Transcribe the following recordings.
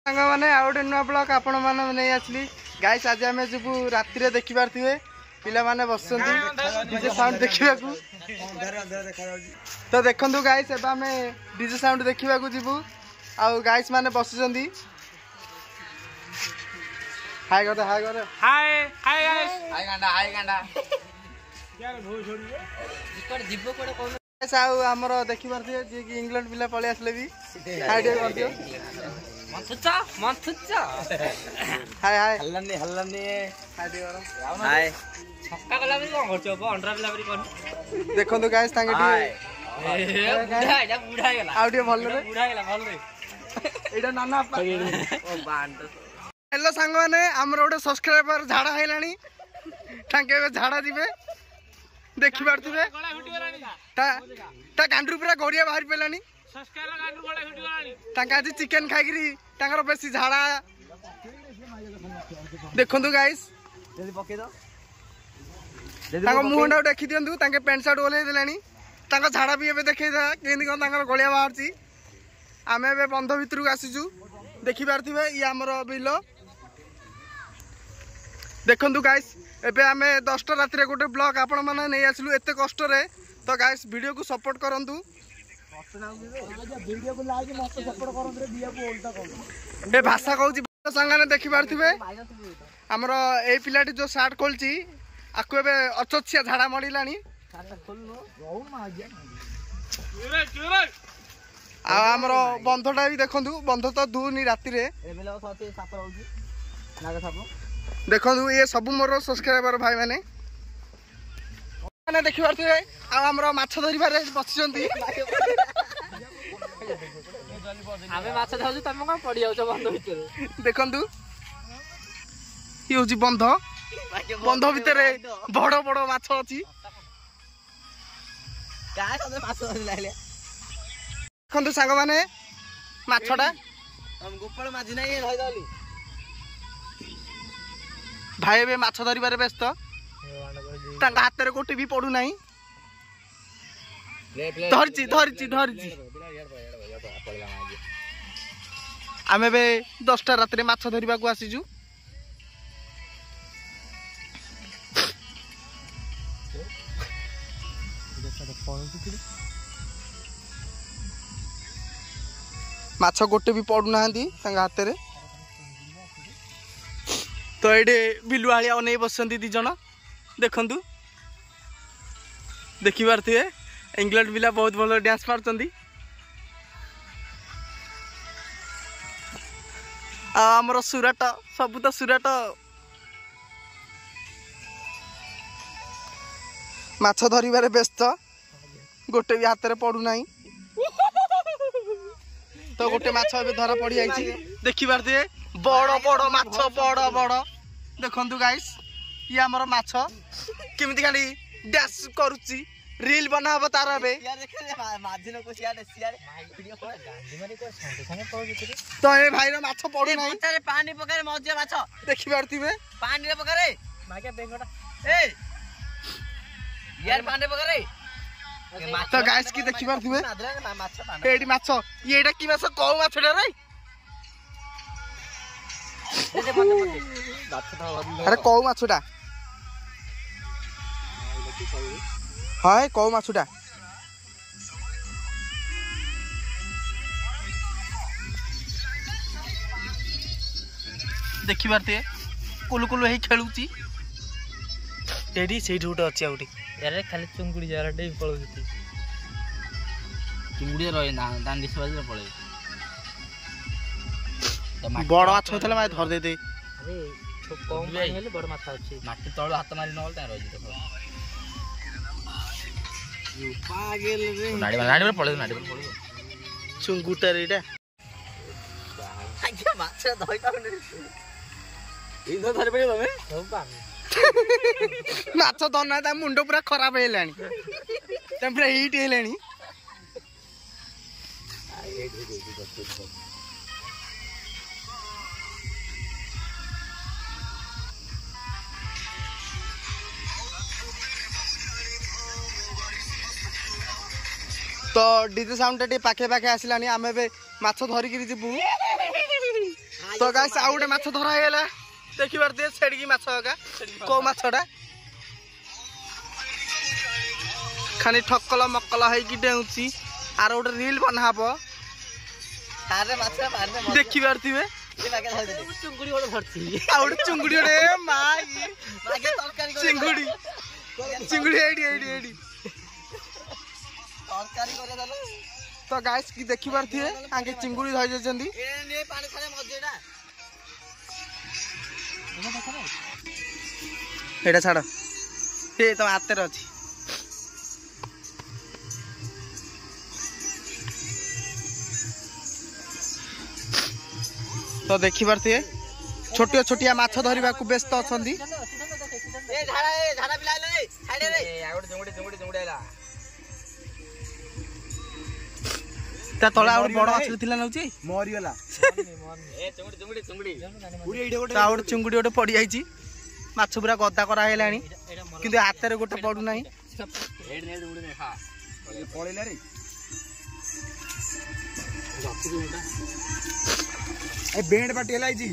सांग मैंने आउ गए नुआ ब्लॉग आपण मैंने नहीं आसली गाइस आज आम जीवु राति देखी पारे पिला माने बस डीजे साउंड देखा तो देखु गाइस एबे आम डीजे साउंड देखा जीवु आउ गाइस माने बस हाय कर हाय कर हाय हाय गाइस हाय गांडा हाय गांडा यार भो छोड़ी इकर जीवो कोडे कोन गाइस आउ हमर देखि पारथिए जे कि इंग्लैंड पिला पळे आसले भी हाय डे कर दियो मंथुचा हाय हाय हल्लनी हाय डे कर हाय छक्का गला भी कोन करछो बो अंडरा पिला भी कोन देखो तो गाइस तांगे हाय बुढ़ा एटा बुढ़ा गेला आउ डे भल रे बुढ़ा गेला भल रे एटा नाना अपा ओ बांड हेलो सांग माने हमर ओडे सब्सक्राइबर झाड़ा हैलानी तांके झाड़ा दिबे देखि पारथिबे गला फुटी गलानी ता गांडरू पूरा गड़िया बाहर पेलानी सब्सक्राइबर गांडू गला फुटी गलानी तांका आज चिकन खाइगिरी तांकर बेसी झाड़ा देखंतु गाइस जल्दी पके दो तांको मुहंडा देखि दियंतु तांके पैंट शर्ट ओले देलानी तांको झाड़ा भी एबे देखै दा केंदी कोन तांकर गलिया बाहरची आमे एबे बंध भितरु आसीजु देखि पारथिबे ई हमर बिलो देखंतु गाइस एबे आमे 10टा राति रे गोटे ब्लॉग आपण माने नै आसलु एते कष्ट रे तो गाइस वीडियो को सपोर्ट करंतु वीडियो को लाइक मत सपोर्ट करन रे बिया को उल्टा कर ए भाषा कहूची संगाने देखि पारथिबे हमर ए पिलाटी जो शर्ट खोलची आकु एबे अचछिया झाड़ा मडिलानी आ हमर बंधटा भी देखंतु बंध तो दुनी राति रे देखंतु ये सब मोर सब्सक्राइबर भाई माने माने देखि पारथिबे आ हमर माछ धरिबारे बसिजंती आमे माछ धाउछु तमे कोन पड़ी जाउछ बंध भितर देखंतु ये होची बंध बंध भितरे बड़ बड़ माछ अछि काय सदे माछ लाइले देखंतु सांग माने माछटा हम गोपाल माझी नाही रहि दली भाई एबे माछ धरिबारे व्यस्त तांका हाथ रे कोटी भी पडु नाही धरची धरची धरची आमे बे 10टा रात रे माछ धरिबा को आसीजु माछ गोटे भी पडु नाहंती तांका हाथ रे तो ये बिलुआलिया अनै बसंती दी जन देखंतु देखि पारथिबे इंग्लैंड पिला बहुत भलो डांस मारचंती आ हमर सुराट सब तो सुराट माछ धरिबारे व्यस्त गोटे भी हाथ रे पडु नाही तो गोटे माछ एबे धरा पड़ी आइछि देखि पारथिबे बड़ बड़ माछ बड़ बड़ देखंतु गाइस ये हमर माछ केमिति खाली डैश करूची रील बनाबो तार बे यार देखे माझी न को सियार वीडियो को गांडी मारी को संगे संगे पड़ जते तो ए भाई रो माछ पडु नाही मचारे पानी पकारे मजे माछ देखि पारथिबे पानी रे पकारे माके बेंगटा ए यार पानी पकारे तो गाइस की देखि पारथिबे माछ पानी एडी माछ ये एटा की माछ कौ माछडा रे अरे कौ माछुटा हाय कौ माछुटा देखि पारते कुलु कुलु हे खेलुची एडी सेठी उठे अछि आउटी यार खाली चुंगुडी जरा डे पळौ जति चिंगुडी रहे ना दांडी सबाज रे पळे बड़ माछ होतले माय धर दे दे अरे छो कम पानी हेले बड़ माछ अछि माटी तळ हाथ मारी नल ता रहि देखो यू पागल रे नाडी पळे नाडी पळे चुंगुटा रेडा आगे माछ धइ पाउने इ न धरि पळे तमे हो पानी माछ धरना ता मुंडो पूरा खराब हेलानी ते पूरा हीट हेलानी तो डीजे साउंड टे पाखे पाखे आसिलानी आमे बे माछ धरिकी जीवु तो गाइस आउ गोटे माछ धरा हेला देखि पारते छेड़की माछ का को माछटा खाली ठक्कल मक्कल है डेउची आर गोटे रील बनाबो देखि पारथिबे चुंगुड़ी गोटे भरती आ गोटे चुंगुड़ी गोटे माई चिंगुड़ी चिंगुड़ी एडी तो गाइस की देखि पारथिबे आगे चिंगुड़ी धइ जजंदी एटा छाड़ ए तो हाथ रे अछि तो देखि पारथिबे छोटिया छोटिया माछ धरिबा को व्यस्त अछंदी ए झाड़ा बिलाइले रे साइड रे आ गोटे जुंगड़ी आला ता तला और बड़ असली थिला नउची मरी गला ए चुंगड़ी पूरी एडे गोटे ता और चुंगुडी गोटे पड़ी आइची माछ पूरा गद्दा करा हेलानी किंतु हाथ रे गोटे पडु नाही पळेला रे ए बैंड पार्टी एलाइजी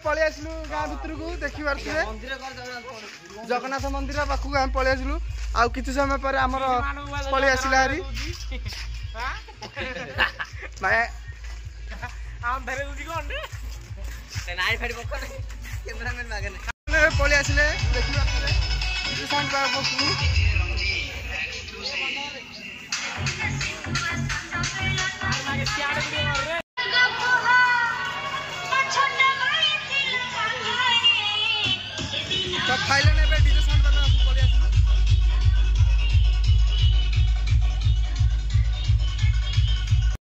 पलि आसलु गाँ भितर को देखि पारथिबे जगन्नाथ मंदिर पाखु आम पलि आसलु आ किछि समय पर हमर पलि आसिला हरी माय आम धरे दुदी कोन रे नाइ फेड पकड़ कैमरामैन मागने पलि आसिले देखि पारथिबे किछि समय पर बसलु मागे सियाडे